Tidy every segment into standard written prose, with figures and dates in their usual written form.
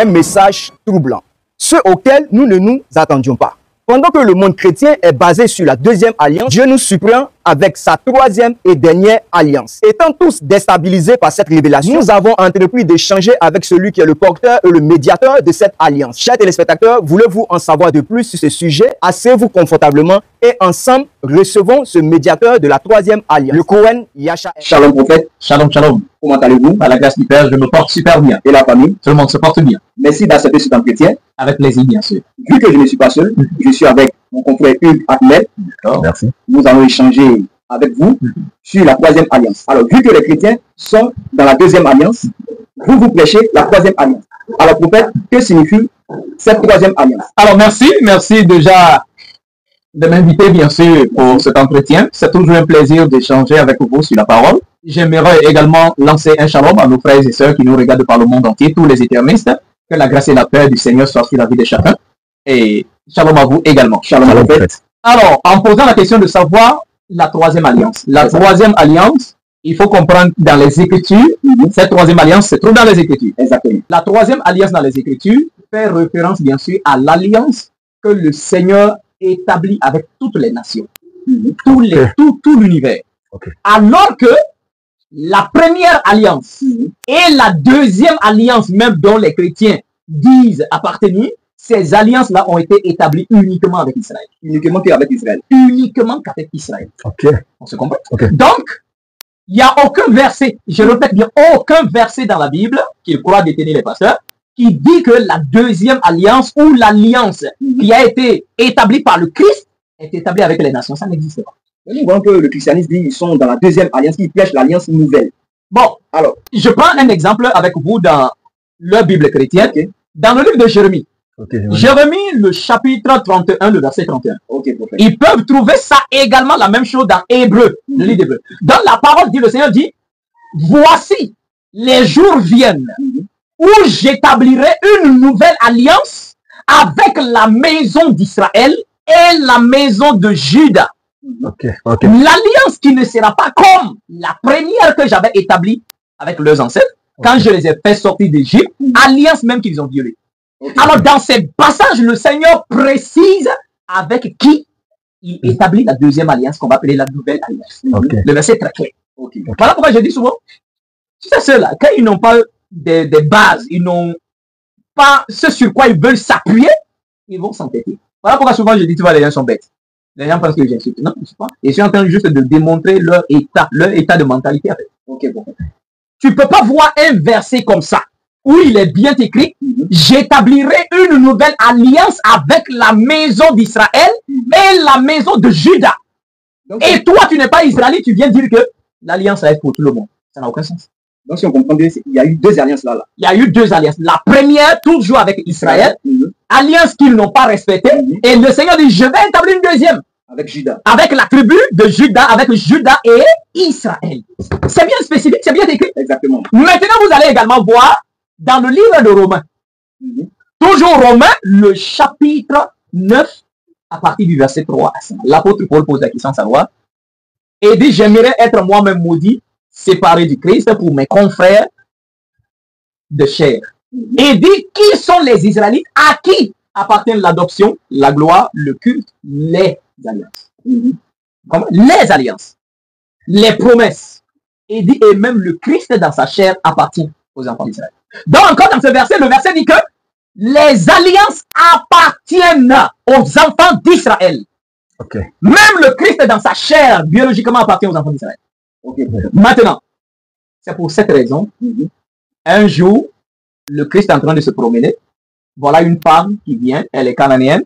un message troublant, ce auquel nous ne nous attendions pas. Pendant que le monde chrétien est basé sur la deuxième alliance, Dieu nous surprend avec sa troisième et dernière alliance. Étant tous déstabilisés par cette révélation, nous avons entrepris d'échanger avec celui qui est le porteur et le médiateur de cette alliance. Chers téléspectateurs, voulez-vous en savoir de plus sur ce sujet? Asseyez-vous confortablement et ensemble, recevons ce médiateur de la troisième alliance, le Cohen Yashael. Shalom prophète. Shalom, shalom. Comment allez-vous? Par la grâce du Père, je me porte super bien. Et la famille? Tout le monde se porte bien. Merci d'accepter ce temps chrétien. Avec plaisir, bien sûr. Vu que je ne suis pas seul, je suis avec mon confrère Hugues Ahmed. D'accord. Merci. Nous allons échanger avec vous sur la troisième alliance. Alors, vu que les chrétiens sont dans la deuxième alliance, vous prêchez la troisième alliance. Alors, prophète, que signifie cette troisième alliance? Alors, merci déjà de m'inviter, bien sûr, pour cet entretien. C'est toujours un plaisir d'échanger avec vous sur la parole. J'aimerais également lancer un shalom à nos frères et sœurs qui nous regardent par le monde entier, tous les éternistes. Que la grâce et la paix du Seigneur soient sur la vie de chacun. Et shalom à vous également. Shalom, prophète. Alors, en posant la question de savoir la troisième alliance. La troisième alliance, il faut comprendre dans les Écritures, cette troisième alliance se trouve dans les Écritures. Exactement. La troisième alliance dans les Écritures fait référence, bien sûr, à l'alliance que le Seigneur établit avec toutes les nations, tout l'univers. Alors que la première alliance et la deuxième alliance, même dont les chrétiens disent appartenir, ces alliances-là ont été établies uniquement avec Israël. Uniquement qu'avec Israël. Uniquement qu'avec Israël. On se comprend? Donc, il n'y a aucun verset, je répète bien, aucun verset dans la Bible, qu'ils croient détenir les pasteurs, qui dit que la deuxième alliance ou l'alliance qui a été établie par le Christ est établie avec les nations. Ça n'existe pas. Nous voyons que le christianisme dit qu'ils sont dans la deuxième alliance, ils prêchent l'alliance nouvelle. Bon, alors, je prends un exemple avec vous dans la Bible chrétienne, dans le livre de Jérémie. Jérémie, le chapitre 31, le verset 31. Ils peuvent trouver ça également, la même chose dans Hébreu, le livre d'Hébreu. Dans la parole, dit le Seigneur dit, voici, les jours viennent où j'établirai une nouvelle alliance avec la maison d'Israël et la maison de Juda. L'alliance qui ne sera pas comme la première que j'avais établie avec leurs ancêtres, quand je les ai fait sortir d'Égypte, alliance même qu'ils ont violée. Alors dans ces passages, le Seigneur précise avec qui il établit la deuxième alliance qu'on va appeler la nouvelle alliance. Le verset est très clair. Voilà pourquoi je dis souvent, c'est ceux-là, quand ils n'ont pas des bases, ils n'ont pas ce sur quoi ils veulent s'appuyer, ils vont s'entêter. Voilà pourquoi souvent je dis, tu vois, les gens sont bêtes. Les gens pensent que j'insulte. Non, je ne sais pas. Et je suis en train juste de démontrer leur état de mentalité. En fait. Tu ne peux pas voir un verset comme ça, où il est bien écrit, j'établirai une nouvelle alliance avec la maison d'Israël et la maison de Juda. Et toi, tu n'es pas israélite, tu viens dire que l'alliance va être pour tout le monde. Ça n'a aucun sens. Donc si on comprend bien, il y a eu deux alliances là. Il y a eu deux alliances. La première, toujours avec Israël, alliance qu'ils n'ont pas respectée. Et le Seigneur dit, je vais établir une deuxième. Avec Juda. Avec la tribu de Juda, avec Juda et Israël. C'est bien spécifique, c'est bien écrit. Exactement. Maintenant, vous allez également voir dans le livre de Romains. Toujours Romains, le chapitre 9, à partir du verset 3 à 5. L'apôtre Paul pose la question à savoir. Et dit, j'aimerais être moi-même maudit, séparé du Christ pour mes confrères de chair. Et dit, qui sont les Israélites à qui appartient l'adoption, la gloire, le culte, les alliances. Les alliances, les promesses. Et dit, et même le Christ dans sa chair appartient aux enfants d'Israël. Donc encore dans ce verset, le verset dit que les alliances appartiennent aux enfants d'Israël. Même le Christ dans sa chair biologiquement appartient aux enfants d'Israël. Maintenant, c'est pour cette raison, un jour, le Christ est en train de se promener. Voilà une femme qui vient, elle est cananéenne.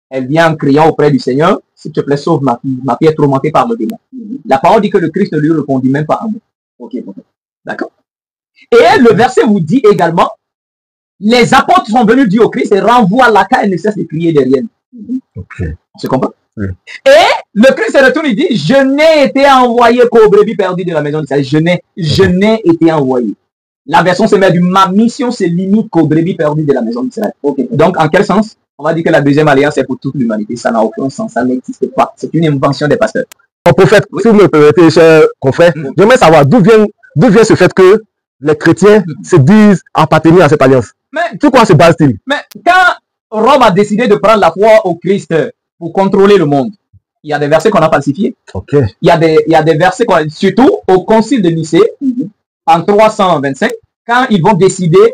Elle vient en criant auprès du Seigneur, s'il te plaît, sauve ma fille est tourmentée par le démon. La parole dit que le Christ ne lui répondit même pas un mot. D'accord? Et le verset vous dit également, les apôtres sont venus dire au Christ et renvoient la car, elle ne cesse de crier derrière nous. On se comprend? Et le Christ se retourne et dit, je n'ai été envoyé qu'aux brebis perdues de la maison d'Israël. Je n'ai été envoyé. La version se met du ma mission se limite qu'aux brebis perdues de la maison d'Israël. Donc, en quel sens? On va dire que la deuxième alliance est pour toute l'humanité. Ça n'a aucun sens, ça n'existe pas. C'est une invention des pasteurs. Mon prophète, si vous me permettez, cher confrère, j'aimerais savoir d'où vient ce fait que les chrétiens se disent appartenir à cette alliance? Sur quoi se base-t-il? Mais quand Rome a décidé de prendre la foi au Christ pour contrôler le monde, il y a des versets qu'on a falsifiés. Okay. Il y a des versets, surtout au concile de Nicée, en 325, quand ils vont décider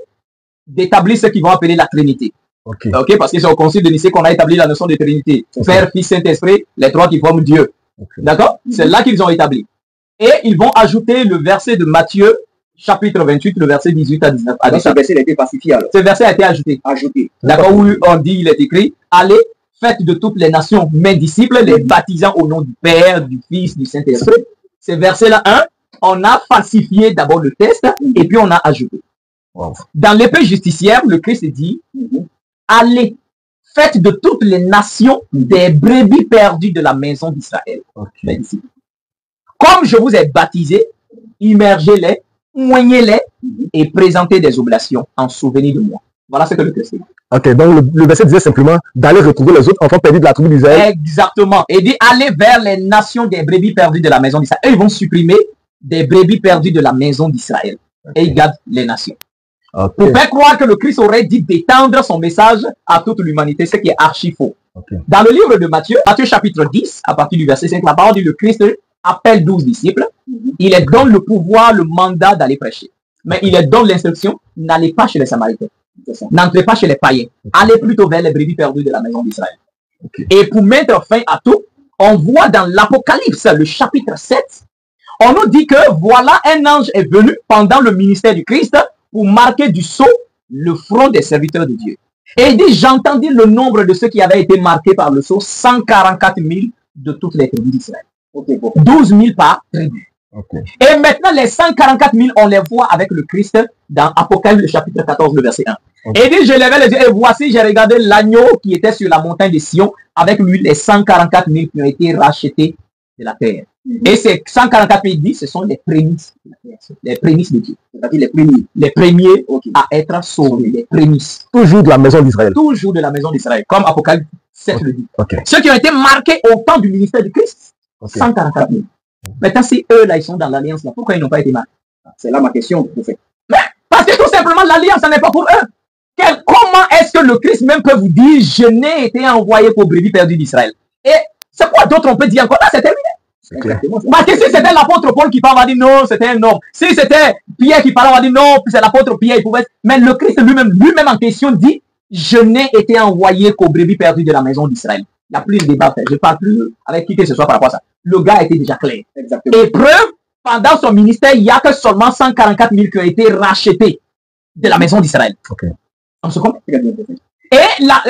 d'établir ce qu'ils vont appeler la Trinité. Okay. Parce que c'est au concile de Nicée qu'on a établi la notion de Trinité. Père, Fils, Saint-Esprit, les trois qui forment Dieu. D'accord? C'est là qu'ils ont établi. Et ils vont ajouter le verset de Matthieu, chapitre 28, le verset 18 à 19. Donc, ce verset a été pacifié alors. Ce verset a été ajouté. D'accord, où on dit, il est écrit, allez, faites de toutes les nations mes disciples, les baptisant au nom du Père, du Fils, du Saint-Esprit. Ce verset-là, on a falsifié d'abord le texte et puis on a ajouté. Wow. Dans l'épée justicière, le Christ dit, allez, faites de toutes les nations des brebis perdues de la maison d'Israël. Okay. Comme je vous ai baptisés, immergez-les, oignez-les et présentez des oblations en souvenir de moi. Voilà ce que le Christ dit. Ok, donc le verset disait simplement d'aller retrouver les autres enfants perdus de la tribu d'Israël. Exactement. Et dit allez vers les nations des brebis perdues de la maison d'Israël. Eux, ils vont supprimer des brebis perdues de la maison d'Israël. Okay. Et ils gardent les nations. Okay. Pour faire croire que le Christ aurait dit d'étendre son message à toute l'humanité, ce qui est archi faux. Okay. Dans le livre de Matthieu, Matthieu chapitre 10, à partir du verset 5, la parole dit le Christ appelle 12 disciples. Il leur donne le pouvoir, le mandat d'aller prêcher. Mais il leur donne l'instruction, n'allez pas chez les Samaritains. N'entrez pas chez les païens. Allez plutôt vers les brebis perdues de la maison d'Israël. Okay. Et pour mettre fin à tout, on voit dans l'Apocalypse, le chapitre 7, on nous dit que voilà un ange est venu pendant le ministère du Christ pour marquer du sceau le front des serviteurs de Dieu. Et il dit, j'entendis le nombre de ceux qui avaient été marqués par le sceau, 144 000 de toutes les tribus d'Israël. 12 000 par tribu. Okay. Et maintenant, les 144 000, on les voit avec le Christ dans Apocalypse, le chapitre 14, le verset 1. Okay. Et dit, je levai les yeux et voici, j'ai regardé l'agneau qui était sur la montagne de Sion, avec lui les 144 000 qui ont été rachetés de la terre. Et ces 144 000 dit, ce sont les prémices de la création, les prémices de Dieu. C'est-à-dire les premiers à être sauvés, les prémices. Toujours de la maison d'Israël. Toujours de la maison d'Israël, comme Apocalypse 7 le dit. Ceux qui ont été marqués au temps du ministère du Christ, 144 000. Maintenant, si eux, là, ils sont dans l'alliance, là, pourquoi ils n'ont pas été marqués? C'est là ma question, prophète. Parce que tout simplement, l'alliance, ça n'est pas pour eux. Comment est-ce que le Christ même peut vous dire, je n'ai été envoyé pour brebis perdues d'Israël? Et c'est quoi d'autre on peut dire encore? Là, c'est terminé. Parce que si c'était l'apôtre Paul qui parle, on va dire non, c'était un homme. Si c'était Pierre qui parle, on va dire non, c'est l'apôtre Pierre. Il pouvait... Mais le Christ lui-même en question dit, je n'ai été envoyé qu'aux brebis perdues de la maison d'Israël. Il n'y a plus de débat. Je ne parle plus avec qui que ce soit par rapport à ça. Le gars a été déjà clair. Exactement. Et preuve, pendant son ministère, il n'y a que seulement 144 000 qui ont été rachetés de la maison d'Israël. Okay. On se comprend? Et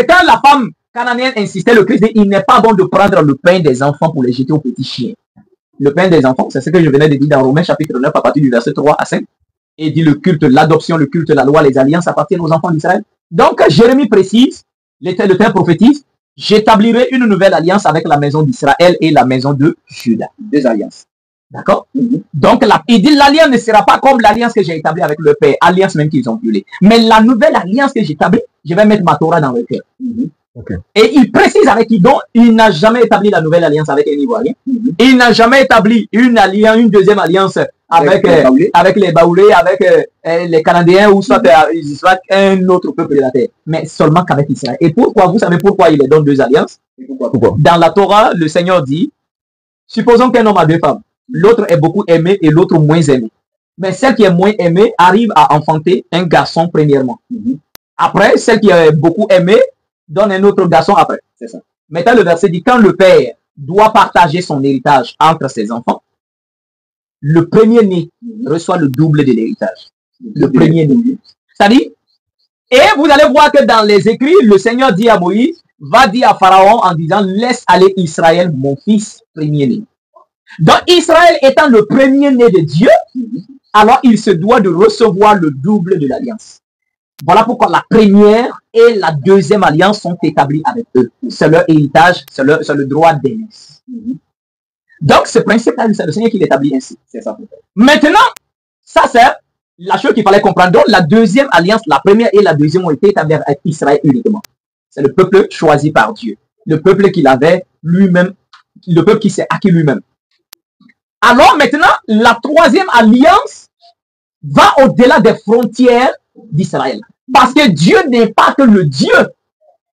quand la femme cananéenne insistait, le Christ dit, il n'est pas bon de prendre le pain des enfants pour les jeter aux petits chiens. Le pain des enfants, c'est ce que je venais de dire dans Romains chapitre 9 à partir du verset 3 à 5. Et dit le culte, l'adoption, le culte, la loi, les alliances appartiennent aux enfants d'Israël. Donc, Jérémie précise, le terme prophétise, j'établirai une nouvelle alliance avec la maison d'Israël et la maison de Juda. 2 alliances. D'accord? Donc, il dit l'alliance ne sera pas comme l'alliance que j'ai établie avec le Père, alliance même qu'ils ont violée. Mais la nouvelle alliance que j'établis, je vais mettre ma Torah dans le cœur. Okay. Et il précise avec qui donc il n'a jamais établi la nouvelle alliance avec un Ivoirien. Il n'a jamais établi une deuxième alliance avec les Baoulés, avec les Canadiens ou soit un autre peuple de la terre. Mais seulement qu'avec Israël. Et pourquoi? Vous savez pourquoi il les donne 2 alliances? Pourquoi? Dans la Torah, le Seigneur dit, supposons qu'un homme a 2 femmes. L'autre est beaucoup aimé et l'autre moins aimé. Mais celle qui est moins aimée arrive à enfanter un garçon premièrement. Après, celle qui est beaucoup aimée donne un autre garçon après. C'est ça. Maintenant, le verset dit, quand le père doit partager son héritage entre ses enfants, le premier-né reçoit le double de l'héritage. Le premier-né. C'est-à-dire, et vous allez voir que dans les écrits, le Seigneur dit à Moïse, va dire à Pharaon en disant, laisse aller Israël, mon fils premier-né. Donc, Israël étant le premier-né de Dieu, alors il se doit de recevoir le double de l'alliance. Voilà pourquoi la première et la deuxième alliance sont établies avec eux. C'est leur héritage, c'est le droit d'aînesse. Donc, ce principe-là, c'est le Seigneur qui l'établit ainsi. C'est ça. Maintenant, ça c'est la chose qu'il fallait comprendre. Donc, la deuxième alliance, la première et la deuxième ont été établies avec Israël uniquement. C'est le peuple choisi par Dieu. Le peuple qu'il avait lui-même, le peuple qui s'est acquis lui-même. Alors maintenant, la troisième alliance va au-delà des frontières d'Israël. Parce que Dieu n'est pas que le Dieu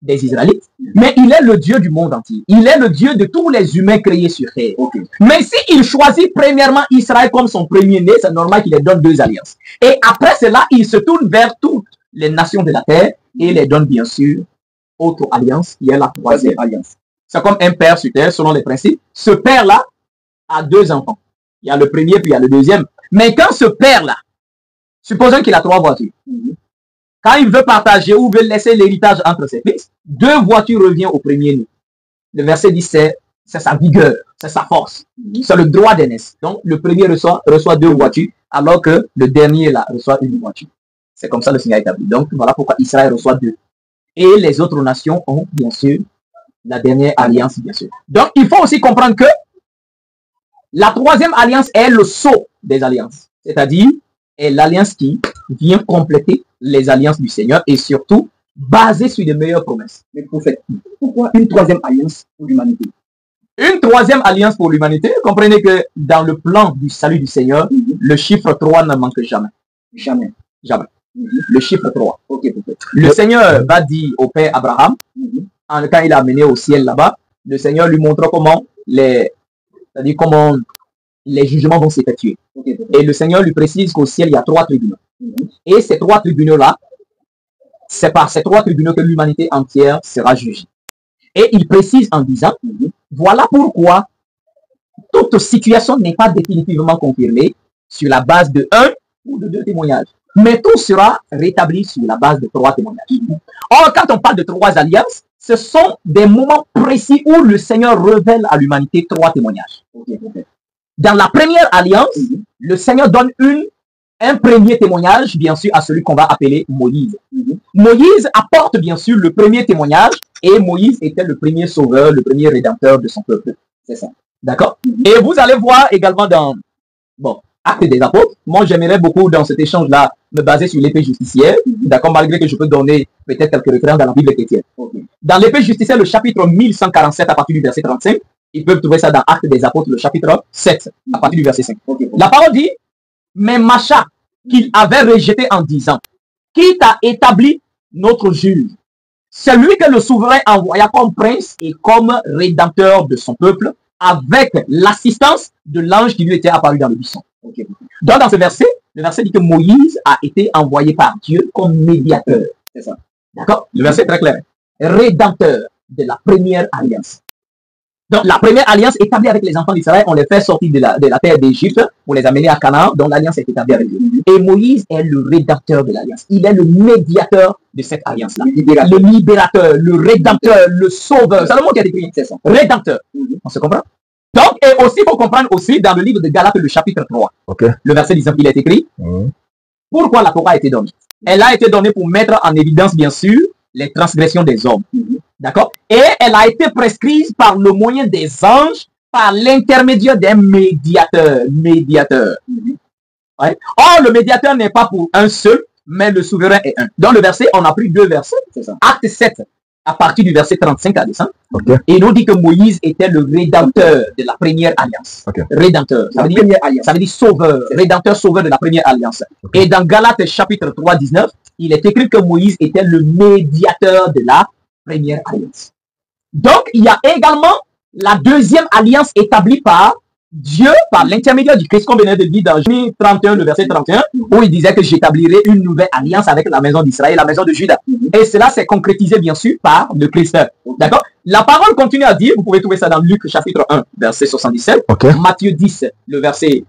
des Israélites, mais il est le Dieu du monde entier. Il est le Dieu de tous les humains créés sur terre. Okay. Mais s'il choisit premièrement Israël comme son premier-né, c'est normal qu'il les donne 2 alliances. Et après cela, il se tourne vers toutes les nations de la terre et les donne bien sûr autre alliance, qui est la 3e alliance. C'est comme un père sur terre, selon les principes. Ce père-là a 2 enfants. Il y a le premier, puis il y a le deuxième. Mais quand ce père-là, supposons qu'il a 3 voitures, quand il veut partager ou veut laisser l'héritage entre ses fils, 2 voitures reviennent au premier-né. Le verset dit c'est sa vigueur, c'est sa force. C'est le droit d'aînesse. Donc, le premier reçoit 2 voitures, alors que le dernier là reçoit 1 voiture. C'est comme ça le Seigneur établi. Donc, voilà pourquoi Israël reçoit 2. Et les autres nations ont, bien sûr, la dernière alliance, bien sûr. Donc, il faut aussi comprendre que la 3e alliance est le sceau des alliances. C'est-à-dire, est l'alliance qui vient compléter les alliances du Seigneur et surtout basée sur les meilleures promesses. Mais prophète, pourquoi une 3e alliance pour l'humanité? Une 3e alliance pour l'humanité, comprenez que dans le plan du salut du Seigneur, le chiffre 3 ne manque jamais. Jamais. Jamais. Le chiffre 3. Okay, le Seigneur va dire au Père Abraham, quand il a amené au ciel là-bas, le Seigneur lui montre comment comment les jugements vont s'effectuer. Et le Seigneur lui précise qu'au ciel, il y a 3 tribunaux. Et ces 3 tribunaux-là, c'est par ces 3 tribunaux que l'humanité entière sera jugée. Et il précise en disant, voilà pourquoi toute situation n'est pas définitivement confirmée sur la base de 1 ou de 2 témoignages. Mais tout sera rétabli sur la base de 3 témoignages. Or, quand on parle de 3 alliances, ce sont des moments précis où le Seigneur révèle à l'humanité 3 témoignages. Dans la première alliance, le Seigneur donne un premier témoignage, bien sûr, à celui qu'on va appeler Moïse. Moïse apporte, bien sûr, le premier témoignage, et Moïse était le premier sauveur, le premier rédempteur de son peuple. C'est ça. D'accord? Et vous allez voir également dans, Actes des Apôtres. Moi, j'aimerais beaucoup, dans cet échange-là, me baser sur l'épée justicière. D'accord? Malgré que je peux donner peut-être quelques références dans la Bible chrétienne. Dans l'épée justicière, le chapitre 1147, à partir du verset 35, ils peuvent trouver ça dans Actes des Apôtres, le chapitre 7, à partir du verset 5. La parole dit, mais Macha, qu'il avait rejeté en disant, qui t'a établi notre juge? C'est lui que le souverain envoya comme prince et comme rédempteur de son peuple, avec l'assistance de l'ange qui lui était apparu dans le buisson. Donc, dans ce verset, le verset dit que Moïse a été envoyé par Dieu comme médiateur. C'est ça. D'accord? Le verset est très clair. Rédempteur de la première alliance. Donc, la première alliance établie avec les enfants d'Israël, on les fait sortir de la terre d'Égypte pour les amener à Canaan, donc l'alliance est établie avec eux. Et Moïse est le rédempteur de l'alliance. Il est le médiateur de cette alliance-là. Le libérateur, le rédempteur, le sauveur. C'est le mot qui a été écrit. C'est ça. Rédempteur. On se comprend? Donc, et aussi, il faut comprendre aussi dans le livre de Galates, le chapitre 3, le verset 19, il est écrit, pourquoi la Torah a été donnée? Elle a été donnée pour mettre en évidence, bien sûr, les transgressions des hommes. D'accord? Et elle a été prescrite par le moyen des anges, par l'intermédiaire d'un médiateur. Ouais. Or, le médiateur n'est pas pour un seul, mais le souverain est un. Dans le verset, on a pris 2 versets. Acte 7, à partir du verset 35 à descendre. Et il nous dit que Moïse était le rédempteur de la première alliance. Rédempteur. Ça veut dire sauveur. Rédempteur, sauveur de la première alliance. Et dans Galates chapitre 3, 19, il est écrit que Moïse était le médiateur de la première alliance. Donc, il y a également la deuxième alliance établie par Dieu, par l'intermédiaire du Christ, qu'on venait de dire dans Jérémie 31, le verset 31, où il disait que j'établirai une nouvelle alliance avec la maison d'Israël, la maison de Juda. Et cela s'est concrétisé, bien sûr, par le Christ. D'accord? La parole continue à dire, vous pouvez trouver ça dans Luc chapitre 1, verset 77, Matthieu 10, le verset,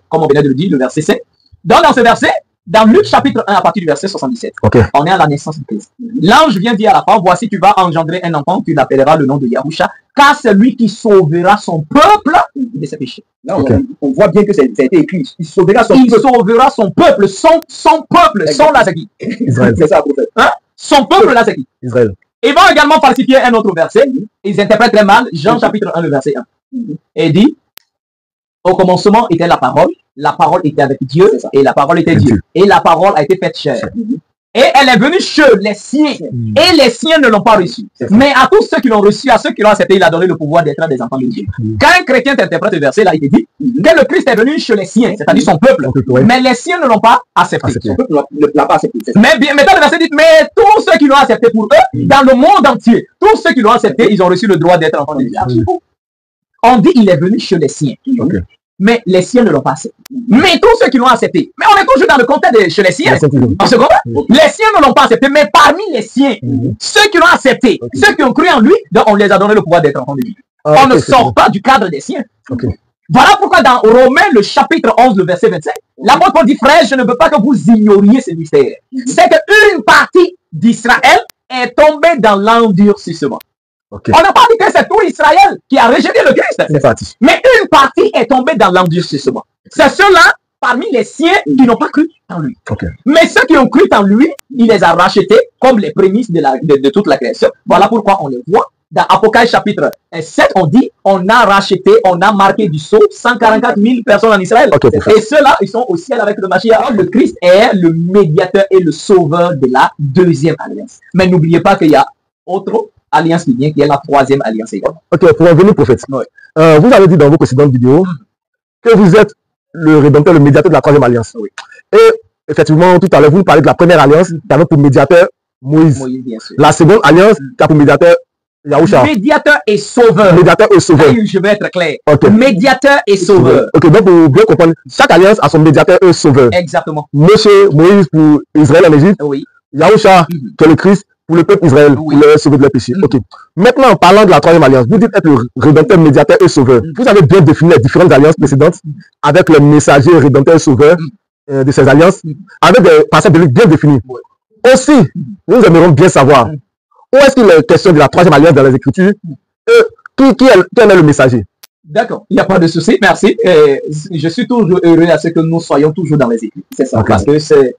comme on venait de le dire, le verset 5. Donc, dans ce verset, dans Luc chapitre 1 à partir du verset 77, on est à la naissance de Christ. L'ange vient dire à la femme, voici tu vas engendrer un enfant, tu l'appelleras le nom de Yahusha, car c'est lui qui sauvera son peuple de ses péchés. Là, on voit bien que ça a été écrit. Il sauvera son peuple, son peuple, son là c'est qui? C'est ça, prophète. Son peuple là c'est qui? Israël. Ils vont également falsifier un autre verset. Ils interprètent très mal. Jean chapitre 1, le verset 1. Et il dit, au commencement était la parole était avec Dieu, et la parole était Dieu. Et la parole a été faite chair. Et elle est venue chez les siens. Et les siens ne l'ont pas reçu. Mais à tous ceux qui l'ont reçu, à ceux qui l'ont accepté, il a donné le pouvoir d'être des enfants de Dieu. Quand un chrétien interprète le verset, là, il te dit que le Christ est venu chez les siens, c'est-à-dire son peuple. Mais les siens ne l'ont pas accepté. Son peuple ne l'a pas accepté. Mais maintenant, le verset dit, mais tous ceux qui l'ont accepté pour eux, dans le monde entier, tous ceux qui l'ont accepté, ils ont reçu le droit d'être enfants de Dieu. On dit, il est venu chez les siens. Mais les siens ne l'ont pas accepté. Mais tous ceux qui l'ont accepté, mais on est toujours dans le contexte de chez les siens. On se comprend? Les siens ne l'ont pas accepté, mais parmi les siens, ceux qui l'ont accepté, ceux qui ont cru en lui, donc on les a donné le pouvoir d'être enfants de Dieu. On ne sort pas du cadre des siens. Voilà pourquoi dans Romains, le chapitre 11, le verset 25, l'apôtre Paul dit, frère, je ne veux pas que vous ignoriez ce mystère. C'est qu'une partie d'Israël est tombée dans l'endurcissement. On n'a pas dit que c'est tout Israël qui a rejeté le Christ. Mais une partie est tombée dans l'endurcissement. C'est ceux-là, parmi les siens, qui n'ont pas cru en lui. Mais ceux qui ont cru en lui, il les a rachetés comme les prémices de toute la création. Voilà pourquoi on les voit. Dans Apocalypse chapitre 7, on dit, on a racheté, on a marqué du sceau 144 000 personnes en Israël. Et ceux-là, ils sont au ciel avec le Mashiach. Le Christ est le médiateur et le sauveur de la deuxième alliance. Mais n'oubliez pas qu'il y a autre alliance qui vient, qui est la troisième alliance également. Ok, pour en venir, prophète. Vous avez dit dans vos précédentes vidéos que vous êtes le rédempteur, le médiateur de la troisième alliance. Et effectivement, tout à l'heure, vous nous parlez de la première alliance qui avait pour médiateur Moïse. Bien sûr. La seconde alliance qui a pour médiateur Yahushua. Médiateur et sauveur. Médiateur et sauveur. Je vais être clair. Médiateur et sauveur. Ok, donc pour bien comprendre, chaque alliance a son médiateur et sauveur. Exactement. Monsieur Moïse pour Israël en Égypte. Yahushua, qui est le Christ, pour le peuple Israël, pour le sauver de leurs péchés. Maintenant, en parlant de la troisième alliance, vous dites être le rédempteur, médiateur et sauveur. Vous avez bien défini les différentes alliances précédentes avec le messager, rédempteur et sauveur de ces alliances, avec des passages bibliques bien définis. Aussi, nous aimerions bien savoir où est-ce qu'il est question de la troisième alliance dans les Écritures et qui est le messager. D'accord, il n'y a pas de souci, merci. Je suis toujours heureux à ce que nous soyons toujours dans les Écritures. C'est ça, parce que c'est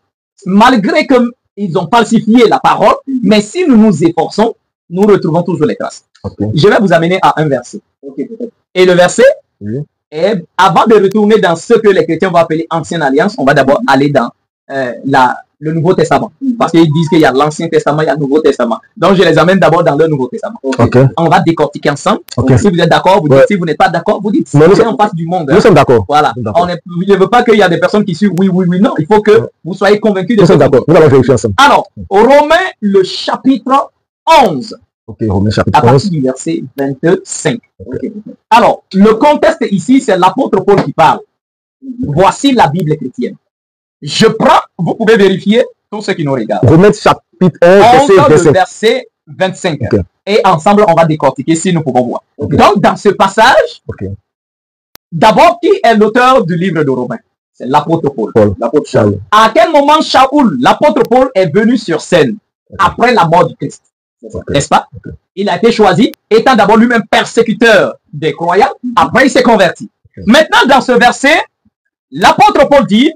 malgré que ils ont falsifié la parole, mais si nous nous efforçons, nous retrouvons toujours les traces. Je vais vous amener à un verset. Et le verset est, avant de retourner dans ce que les chrétiens vont appeler Ancienne Alliance, on va d'abord aller dans le Nouveau Testament. Parce qu'ils disent qu'il y a l'Ancien Testament, il y a le Nouveau Testament. Donc je les amène d'abord dans le Nouveau Testament. On va décortiquer ensemble. Si vous êtes d'accord, vous dites. Si vous n'êtes pas d'accord, vous dites. Nous sommes en face du monde. Nous sommes d'accord. Voilà. Je ne veux pas qu'il y ait des personnes qui suivent oui. Non, il faut que vous soyez convaincus de nous sommes d'accord. Nous allons vérifier ensemble. Alors, Romains, le chapitre 11. Romains chapitre 11. À partir du verset 25. Alors, le contexte ici, c'est l'apôtre Paul qui parle. Voici la Bible chrétienne. Je prends, vous pouvez vérifier, tous ceux qui nous regardent. Romains chapitre 11, verset 25. Et ensemble, on va décortiquer si nous pouvons voir. Donc, dans ce passage, d'abord, qui est l'auteur du livre de Romains? C'est l'apôtre Paul. L'apôtre Paul. À quel moment Shaoul, l'apôtre Paul, est venu sur scène après la mort du Christ? N'est-ce pas? Il a été choisi, étant d'abord lui-même persécuteur des croyants. Après, il s'est converti. Maintenant, dans ce verset, l'apôtre Paul dit,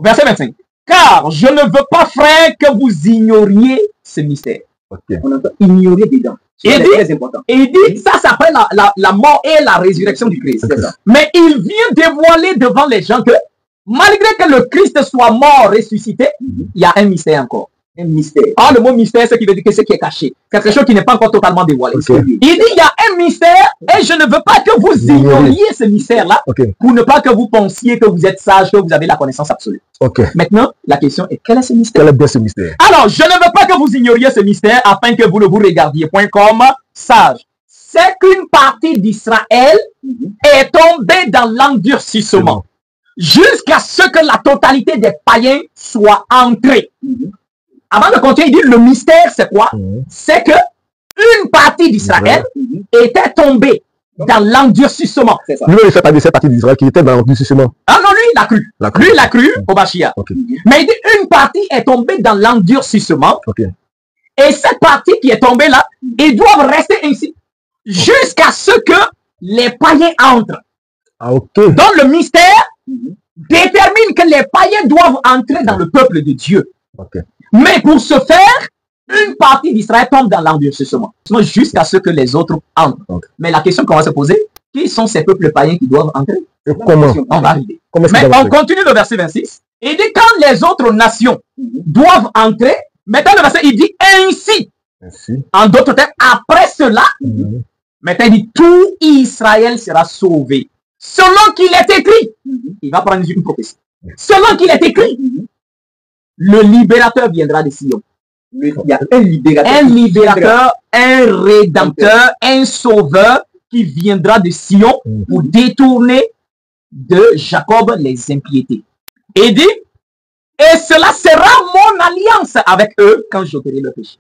verset 25. Car je ne veux pas, frère, que vous ignoriez ce mystère. On entend ignorer dedans. Il dit, ça s'appelle la mort et la résurrection du Christ. Mais il vient dévoiler devant les gens que, malgré que le Christ soit mort, ressuscité, il y a un mystère encore. Un mystère. Ah, le mot mystère, c'est qui veut dire que ce qui est caché. Quelque chose qui n'est pas encore totalement dévoilé. Il dit, il y a un mystère et je ne veux pas que vous ignoriez ce mystère-là pour ne pas que vous pensiez que vous êtes sage, que vous avez la connaissance absolue. Maintenant, la question est, quel est ce mystère? Quel est bien ce mystère? Alors, je ne veux pas que vous ignoriez ce mystère afin que vous ne vous regardiez point comme sage. C'est qu'une partie d'Israël est tombée dans l'endurcissement jusqu'à ce que la totalité des païens soit entrée. Avant de continuer, il dit le mystère, c'est quoi? C'est que une partie d'Israël était tombée dans l'endurcissement. Lui, il fait partie de cette partie d'Israël qui était dans l'endurcissement. Ah non, lui, il a cru. Lui, il a cru au Mashiach. Mais il dit une partie est tombée dans l'endurcissement. Et cette partie qui est tombée là, ils doivent rester ainsi jusqu'à ce que les païens entrent. Donc le mystère détermine que les païens doivent entrer dans le peuple de Dieu. Mais pour ce faire, une partie d'Israël tombe dans l'endurcissement jusqu'à ce que les autres entrent. Mais la question qu'on va se poser, qui sont ces peuples païens qui doivent entrer? Et comment? On va arriver. Mais on continue le verset 26. Il dit quand les autres nations doivent entrer, maintenant le verset il dit ainsi. En d'autres termes, après cela, maintenant il dit tout Israël sera sauvé. Selon qu'il est écrit, il va prendre une prophétie. Selon qu'il est écrit, le libérateur viendra de Sion. Il y a un libérateur, un rédempteur, un sauveur qui viendra de Sion pour détourner de Jacob les impiétés. Et dit, et cela sera mon alliance avec eux quand j'ôterai le péché.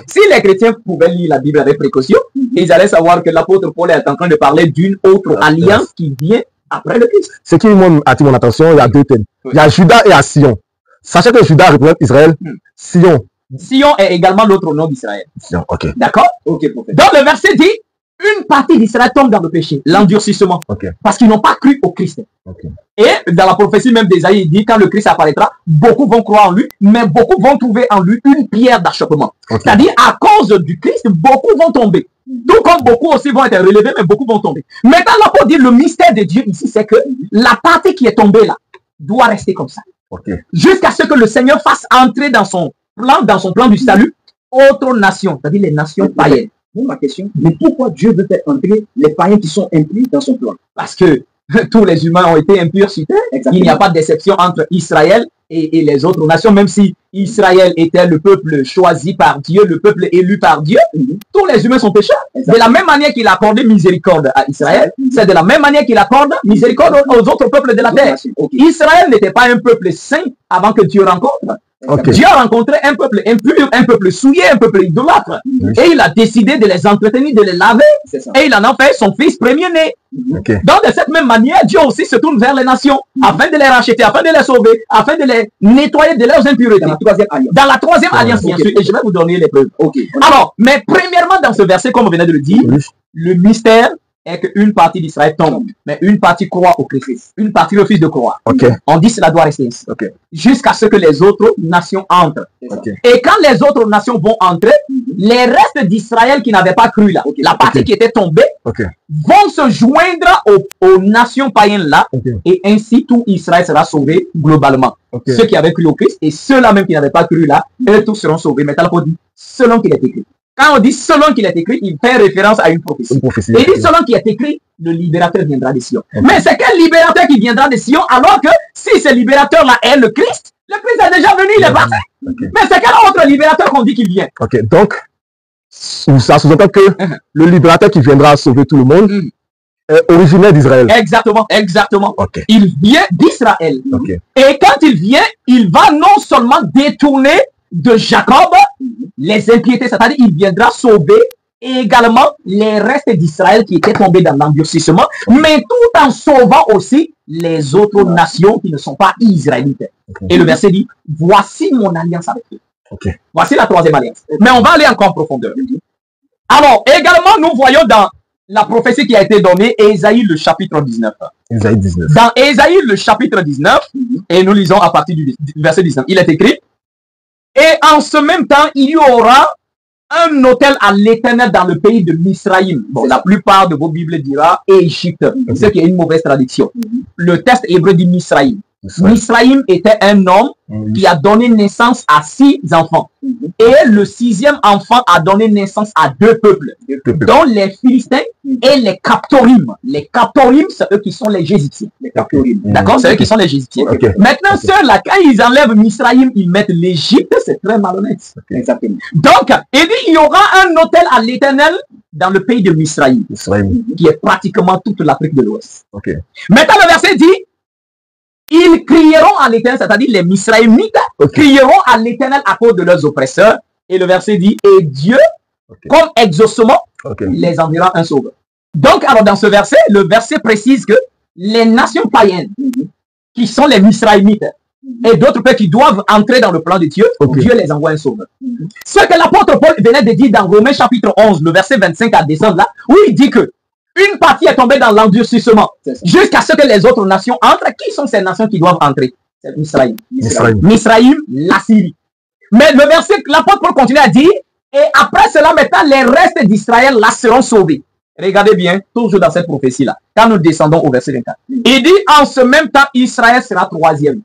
Si les chrétiens pouvaient lire la Bible avec précaution, ils allaient savoir que l'apôtre Paul est en train de parler d'une autre alliance qui vient après le Christ. Ce qui attire mon attention, il y a deux thèmes. Il y a Juda et à Sion. Sachez que Juda représente Israël. Sion est également l'autre nom d'Israël. D'accord? Donc le verset dit, une partie d'Israël tombe dans le péché, l'endurcissement, parce qu'ils n'ont pas cru au Christ. Et dans la prophétie même d'Ésaïe, il dit, quand le Christ apparaîtra, beaucoup vont croire en lui, mais beaucoup vont trouver en lui une pierre d'achoppement. C'est-à-dire, à cause du Christ, beaucoup vont tomber. Tout comme beaucoup aussi vont être relevés, mais beaucoup vont tomber. Maintenant, l'apôtre dit, le mystère de Dieu ici, c'est que la partie qui est tombée là, doit rester comme ça. Jusqu'à ce que le Seigneur fasse entrer dans son plan du salut, autres nations, c'est-à-dire les nations païennes. Ma question, mais pourquoi Dieu veut faire entrer les païens qui sont impurs dans son plan? Parce que tous les humains ont été impurs sur terre. Il n'y a pas d'exception entre Israël et les autres nations, même si Israël était le peuple choisi par Dieu, le peuple élu par Dieu, tous les humains sont pécheurs. De la même manière qu'il a accordé miséricorde à Israël, c'est de la même manière qu'il accorde miséricorde aux autres peuples de la terre. Israël n'était pas un peuple saint avant que Dieu rencontre. Dieu a rencontré un peuple impur, un peuple souillé, un peuple idolâtre. Et il a décidé de les entretenir, de les laver. Et il en a fait son fils premier-né. Donc de cette même manière, Dieu aussi se tourne vers les nations afin de les racheter, afin de les sauver, afin de les nettoyer de leurs impuretés. Dans la troisième alliance, bien sûr. Et je vais vous donner les preuves. Alors, mais premièrement dans ce verset, comme on venait de le dire, le mystère est qu'une partie d'Israël tombe, mais une partie croit au Christ. Une partie refuse de croire. On dit cela doit rester ainsi. Jusqu'à ce que les autres nations entrent. Et quand les autres nations vont entrer, les restes d'Israël qui n'avaient pas cru là, la partie qui était tombée, vont se joindre aux nations païennes là, et ainsi tout Israël sera sauvé globalement. Ceux qui avaient cru au Christ et ceux-là même qui n'avaient pas cru là, eux tous seront sauvés. Mais on dit selon qu'il est écrit. Quand on dit selon qu'il est écrit, il fait référence à une prophétie. Et il dit selon qu'il est écrit, le libérateur viendra de Sion. Mais c'est quel libérateur qui viendra de Sion alors que si ce libérateur-là est le Christ est déjà venu, il est parti. Mais c'est quel autre libérateur qu'on dit qu'il vient? Donc, ça sous-entend que le libérateur qui viendra sauver tout le monde est originaire d'Israël. Exactement. Il vient d'Israël. Et quand il vient, il va non seulement détourner de Jacob les impiétés, c'est-à-dire il viendra sauver également les restes d'Israël qui étaient tombés dans l'endurcissement, mais tout en sauvant aussi les autres nations qui ne sont pas israélites. Et le verset dit, voici mon alliance avec eux. Voici la troisième alliance. Mais on va aller encore en profondeur. Alors, également, nous voyons dans la prophétie qui a été donnée, Ésaïe le chapitre 19. Dans Ésaïe le chapitre 19, et nous lisons à partir du verset 19, il est écrit, et en ce même temps, il y aura un autel à l'Éternel dans le pays de Misraïm. Bon, la plupart de vos Bibles dira Égypte, ce qui est une mauvaise traduction. Le texte hébreu dit Misraïm. Misraïm était un homme qui a donné naissance à 6 enfants. Et le 6e enfant a donné naissance à 2 peuples, dont les Philistins et les Captorim. Les Captorim, c'est eux qui sont les Égyptiens. D'accord, c'est eux qui sont les Égyptiens. Maintenant, ceux-là, quand ils enlèvent Misraïm, ils mettent l'Égypte, c'est très malhonnête. Donc, il dit, il y aura un autel à l'Éternel dans le pays de Misraïm, qui est pratiquement toute l'Afrique de l'Ouest. Maintenant, le verset dit, ils crieront à l'Éternel, c'est-à-dire les Misraïmites, crieront à l'Éternel à cause de leurs oppresseurs. Et le verset dit, et Dieu, comme exaucement, les enverra un sauveur. Donc, alors dans ce verset, le verset précise que les nations païennes, qui sont les Misraïmites, et d'autres peuples qui doivent entrer dans le plan de Dieu, Dieu les envoie un sauveur. Ce que l'apôtre Paul venait de dire dans Romains chapitre 11, le verset 25 à descendre là, où il dit que une partie est tombée dans l'endurcissement jusqu'à ce que les autres nations entrent. Qui sont ces nations qui doivent entrer? C'est Misraïm. Misraïm, la Syrie. Mais le verset, l'apôtre Paul continue à dire, et après cela, maintenant, les restes d'Israël là seront sauvés. Regardez bien, toujours dans cette prophétie-là, quand nous descendons au verset 24. Il dit, en ce même temps, Israël sera troisième,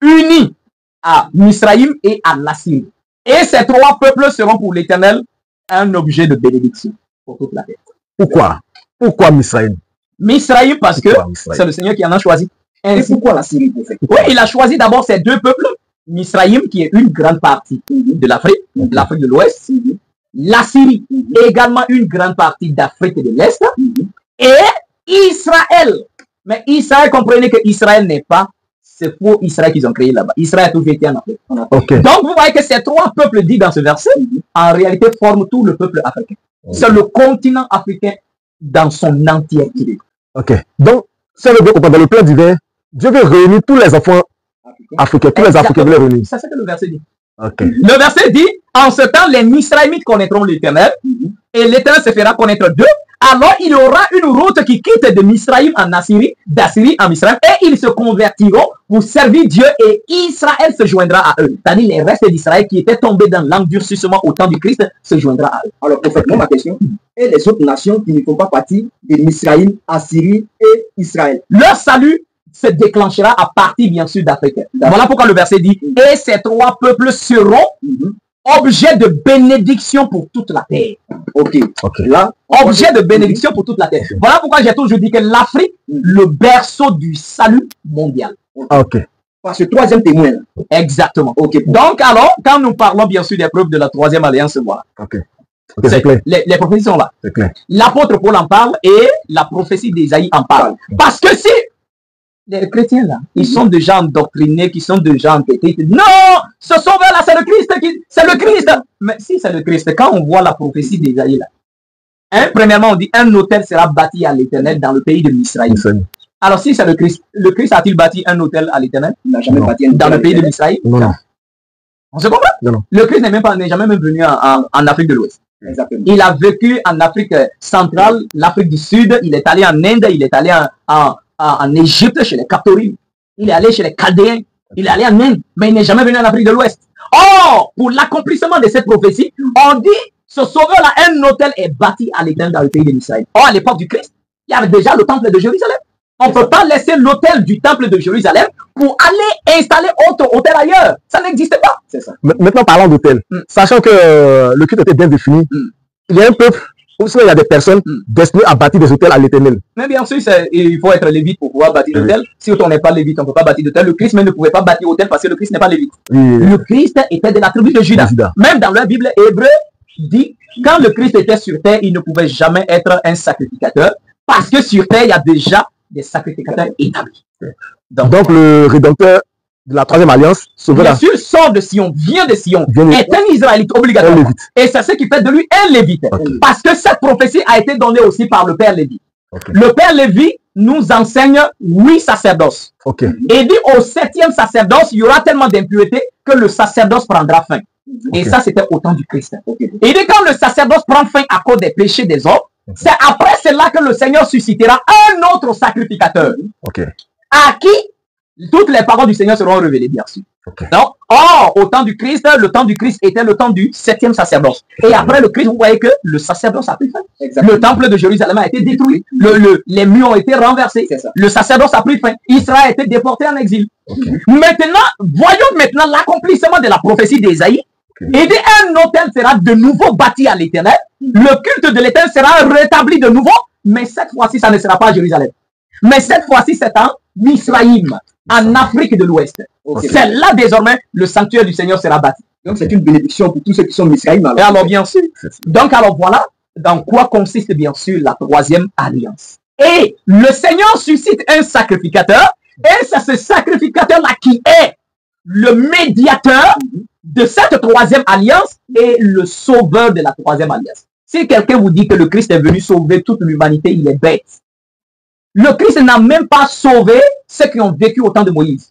uni à Misraïm et à l'Assyrie. Et ces trois peuples seront pour l'Éternel un objet de bénédiction pour toute la terre. Pourquoi? Pourquoi Misraïm? Misraïm, parce que c'est le Seigneur qui en a choisi. Et pourquoi l'Assyrie, prophète? Oui, il a choisi d'abord ces deux peuples. Misraïm, qui est une grande partie de l'Afrique, l'Afrique de l'Ouest. L'Assyrie, également une grande partie d'Afrique de l'Est. Et Israël. Mais Israël, comprenez que Israël n'est pas, c'est pour Israël qu'ils ont créé là-bas. Israël a toujours été en Afrique. Okay. Donc, vous voyez que ces trois peuples dits dans ce verset, en réalité, forment tout le peuple africain. C'est le continent africain dans son entièreté. Ok. Donc, ça veut dire que dans le plan divin, Dieu veut réunir tous les enfants africains, tous les Africains veulent les réunir. C'est ce que le verset dit. Okay. Le verset dit, en ce temps, les Misraïmites connaîtront l'Éternel, et l'Éternel se fera connaître d'eux. Alors, il y aura une route qui quitte de Misraïm en Assyrie, d'Assyrie en Misraïm, et ils se convertiront pour servir Dieu, et Israël se joindra à eux. C'est-à-dire les restes d'Israël qui étaient tombés dans l'endurcissement au temps du Christ se joindra à eux. Alors, prophètement, ma question, et les autres nations qui ne font pas partie de Misraïm, Assyrie et Israël? Leur salut se déclenchera à partir, bien sûr, d'Afrique. Voilà pourquoi le verset dit, et ces trois peuples seront objet de bénédiction pour toute la terre. Ok. Là, objet de bénédiction pour toute la terre. Voilà pourquoi j'ai toujours dit que l'Afrique, le berceau du salut mondial. Ok. Par ce troisième témoin. Exactement. Ok. Donc alors, quand nous parlons bien sûr des preuves de la troisième alliance, voilà. Ok. C'est clair. Les prophéties sont là. C'est clair. L'apôtre Paul en parle et la prophétie d'Ésaïe en parle. Parce que si les chrétiens là, ils sont déjà endoctrinés, qui sont déjà entêtés. Non, ce sauveur-là, c'est le Christ. C'est le Christ. Mais si c'est le Christ, quand on voit la prophétie d'Ésaïe là, premièrement, on dit un autel sera bâti à l'Éternel dans le pays de Misraïm. Alors si c'est le Christ a-t-il bâti un autel à l'Éternel? Il n'a jamais bâti un dans le pays de Misraïm? Non. On se comprend? Non. Le Christ n'est jamais même venu en Afrique de l'Ouest. Exactement. Il a vécu en Afrique centrale, l'Afrique du Sud, il est allé en Inde, il est allé en Égypte chez les Captorimes, il est allé chez les Chaldéens, il est allé en Inde, mais il n'est jamais venu en Afrique de l'Ouest. Or, pour l'accomplissement de cette prophétie, on dit, ce sauveur-là, un autel est bâti à l'Éternel dans le pays de Misraïm. Or, à l'époque du Christ, il y avait déjà le temple de Jérusalem. On ne peut pas laisser l'autel du temple de Jérusalem pour aller installer autre autel ailleurs. Ça n'existe pas. C'est ça. Maintenant, parlons d'autel. Sachant que le culte était bien défini, il y a un peuple, ou sinon il y a des personnes destinées à bâtir des hôtels à l'Éternel. Mais bien sûr, il faut être lévite pour pouvoir bâtir l'autel. Si on n'est pas lévite, on ne peut pas bâtir d'hôtel. Le Christ même ne pouvait pas bâtir l'autel parce que le Christ n'est pas lévite. Le Christ était de la tribu de Juda. Même dans la Bible hébreu, dit, quand le Christ était sur terre, il ne pouvait jamais être un sacrificateur parce que sur terre, il y a déjà des sacrificateurs établis. Donc le rédempteur de la troisième alliance, bien sûr, sort de Sion, vient de Sion, est un Israélite obligatoirement. Et c'est ce qui fait de lui un Lévite. Parce que cette prophétie a été donnée aussi par le Père Lévi. Le Père Lévi nous enseigne 8 sacerdoces. Et dit au 7e sacerdoce, il y aura tellement d'impureté que le sacerdoce prendra fin. Et ça, c'était au temps du Christ. Et dit quand le sacerdoce prend fin à cause des péchés des hommes, c'est après cela que le Seigneur suscitera un autre sacrificateur. À qui toutes les paroles du Seigneur seront révélées, bien sûr. Donc, or, au temps du Christ, le temps du Christ était le temps du 7e sacerdoce. Et après le Christ, vous voyez que le sacerdoce a pris fin. Le temple de Jérusalem a été détruit. Les murs ont été renversés. Le sacerdoce a pris fin. Israël a été déporté en exil. Maintenant, voyons maintenant l'accomplissement de la prophétie d'Ésaïe. Et dit un autel sera de nouveau bâti à l'Éternel. Le culte de l'Éternel sera rétabli de nouveau. Mais cette fois-ci, ça ne sera pas à Jérusalem. Mais cette fois-ci, c'est en Misraïm, en Afrique de l'Ouest. C'est là désormais le sanctuaire du Seigneur sera bâti. Donc c'est une bénédiction pour tous ceux qui sont Misraïm. Alors bien sûr. Donc alors voilà dans quoi consiste bien sûr la troisième alliance. Et le Seigneur suscite un sacrificateur. Et c'est ce sacrificateur-là qui est le médiateur de cette troisième alliance et le sauveur de la troisième alliance. Si quelqu'un vous dit que le Christ est venu sauver toute l'humanité, il est bête. Le Christ n'a même pas sauvé ceux qui ont vécu au temps de Moïse.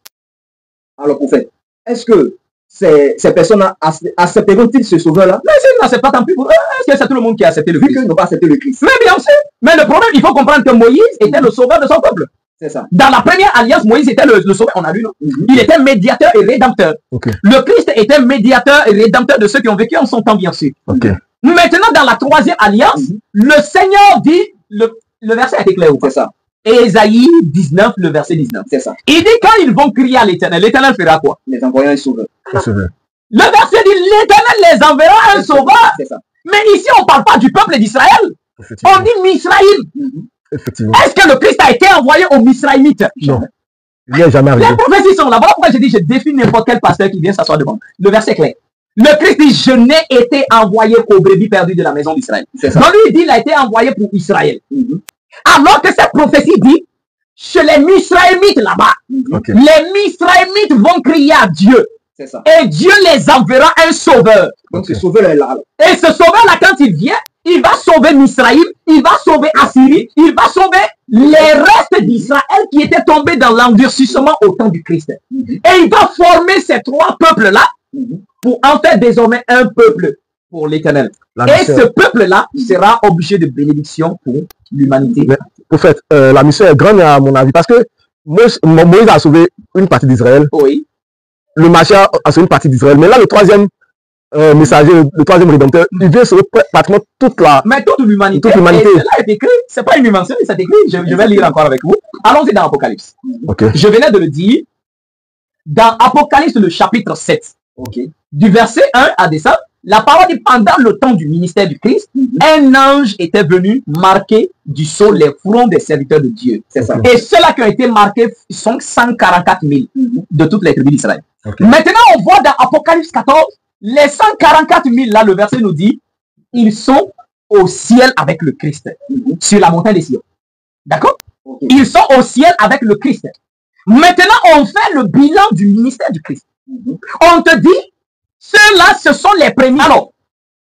Alors, prophète, est-ce que ces personnes-là accepteront-ils ce sauveur-là? Mais s'ils n'acceptent pas, tant pis pour eux. Est-ce que c'est tout le monde qui a accepté le Christ? Vu qu'ils n'ont pas accepté le Christ. Mais bien sûr. Mais le problème, il faut comprendre que Moïse était le sauveur de son peuple. C'est ça. Dans la première alliance, Moïse était le sauveur. On a lu, non? Il était médiateur et rédempteur. Le Christ était médiateur et rédempteur de ceux qui ont vécu en son temps, bien sûr. Maintenant, dans la troisième alliance, le Seigneur dit, le verset a été clair. C'est ça. Ésaïe 19, le verset 19. C'est ça. Il dit quand ils vont crier à l'Éternel, l'Éternel fera quoi? Les envoyants et sauveurs. Le verset dit l'Éternel les enverra un sauveur. C'est ça. Mais ici, on ne parle pas du peuple d'Israël. On dit Misraïm. Effectivement. Est-ce que le Christ a été envoyé aux Misraïmites? Non. Il n'y a jamais arrivé. Les prophéties sont là. Voilà pourquoi je dis, je défie n'importe quel pasteur qui vient s'asseoir devant. Le verset est clair. Le Christ dit, je n'ai été envoyé qu'aux brebis perdues de la maison d'Israël. Donc lui, il dit, il a été envoyé pour Israël. Alors que cette prophétie dit, chez les Misraïmites là-bas, les Misraïmites vont crier à Dieu. Ça. Et Dieu les enverra un sauveur. Donc ce sauveur est là. Et ce sauveur-là, quand il vient, il va sauver Misraïm, il va sauver Assyrie, il va sauver les restes d'Israël qui étaient tombés dans l'endurcissement au temps du Christ. Et il va former ces trois peuples-là pour en faire désormais un peuple pour l'Éternel. Et ce peuple-là sera obligé de bénédiction pour l'humanité. Au fait, la mission est grande à mon avis parce que Moïse a sauvé une partie d'Israël. Oui. Le Machia a sauvé une partie d'Israël. Mais là, le troisième messager, le troisième rédempteur, il vient sauver pratiquement toute l'humanité. Et cela est écrit, c'est pas une invention, c'est écrit. Je vais lire encore avec vous. Allons-y dans Apocalypse. Je venais de le dire. Dans Apocalypse, le chapitre 7, du verset 1 à 10, la parole dit, pendant le temps du ministère du Christ, un ange était venu marquer du sceau les fronts des serviteurs de Dieu. Et ceux-là qui ont été marqués sont 144 000 de toutes les tribus d'Israël. Maintenant, on voit dans Apocalypse 14, les 144 000, là, le verset nous dit, ils sont au ciel avec le Christ, sur la montagne des Sion. D'accord? Ils sont au ciel avec le Christ. Maintenant, on fait le bilan du ministère du Christ. On te dit, ceux-là, ce sont les premiers. Alors,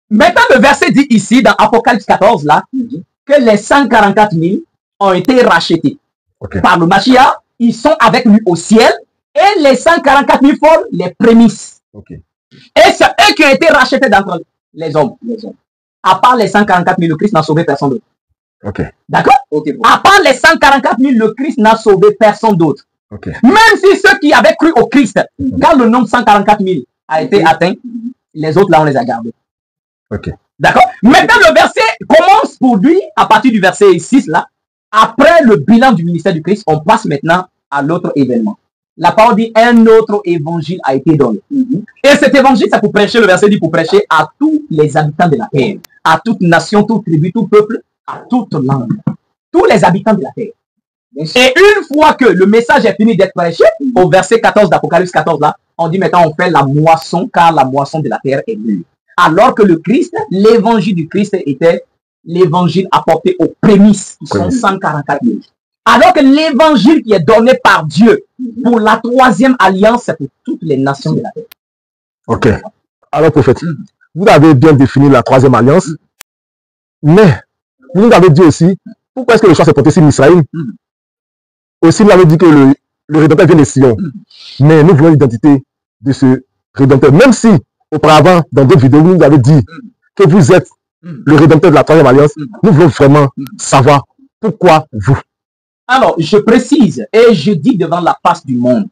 maintenant, le verset dit ici, dans Apocalypse 14, là, que les 144 000 ont été rachetés par le Mashiach. Ils sont avec lui au ciel. Et les 144 000 font les prémices. Et c'est eux qui ont été rachetés d'entre les hommes. À part les 144 000, le Christ n'a sauvé personne d'autre. D'accord? À part les 144 000, le Christ n'a sauvé personne d'autre. Même si ceux qui avaient cru au Christ, quand le nombre 144 000 a été atteint, les autres, là, on les a gardés. D'accord? Maintenant, le verset commence pour lui, à partir du verset 6, là. Après le bilan du ministère du Christ, on passe maintenant à l'autre événement. La parole dit, un autre évangile a été donné. Et cet évangile, c'est pour prêcher, le verset dit, pour prêcher à tous les habitants de la terre, à toute nation, toute tribu, tout peuple, à toute langue. Tous les habitants de la terre. Et une fois que le message est fini d'être prêché, au verset 14 d'Apocalypse 14, là, on dit maintenant on fait la moisson, car la moisson de la terre est mûre. Alors que le Christ, l'évangile du Christ était l'évangile apporté aux prémices, qui sont 144 000. Alors que l'évangile qui est donné par Dieu pour la troisième alliance, c'est pour toutes les nations de la terre. Alors, prophète, vous avez bien défini la troisième alliance, mais vous nous avez dit aussi, pourquoi est-ce que le choix s'est porté sur Israël? Aussi, nous avons dit que le Rédempteur vient de Sion. Mais nous voulons l'identité de ce Rédempteur. Même si, auparavant, dans d'autres vidéos, vous nous avez dit que vous êtes le Rédempteur de la troisième alliance, nous voulons vraiment savoir pourquoi vous. Alors, je précise et je dis devant la face du monde,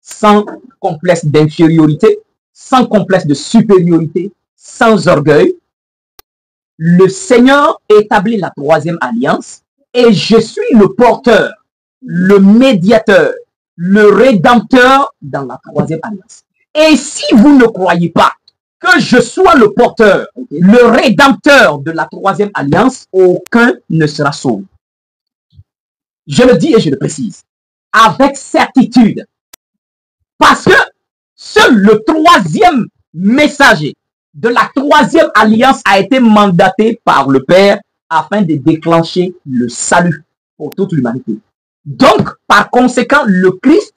sans complexe d'infériorité, sans complexe de supériorité, sans orgueil, le Seigneur établit la troisième alliance et je suis le porteur, le médiateur, le rédempteur dans la troisième alliance. Et si vous ne croyez pas que je sois le porteur, le rédempteur de la troisième alliance, aucun ne sera sauvé. Je le dis et je le précise, avec certitude. Parce que seul le troisième messager de la troisième alliance a été mandaté par le Père afin de déclencher le salut pour toute l'humanité. Donc, par conséquent, le Christ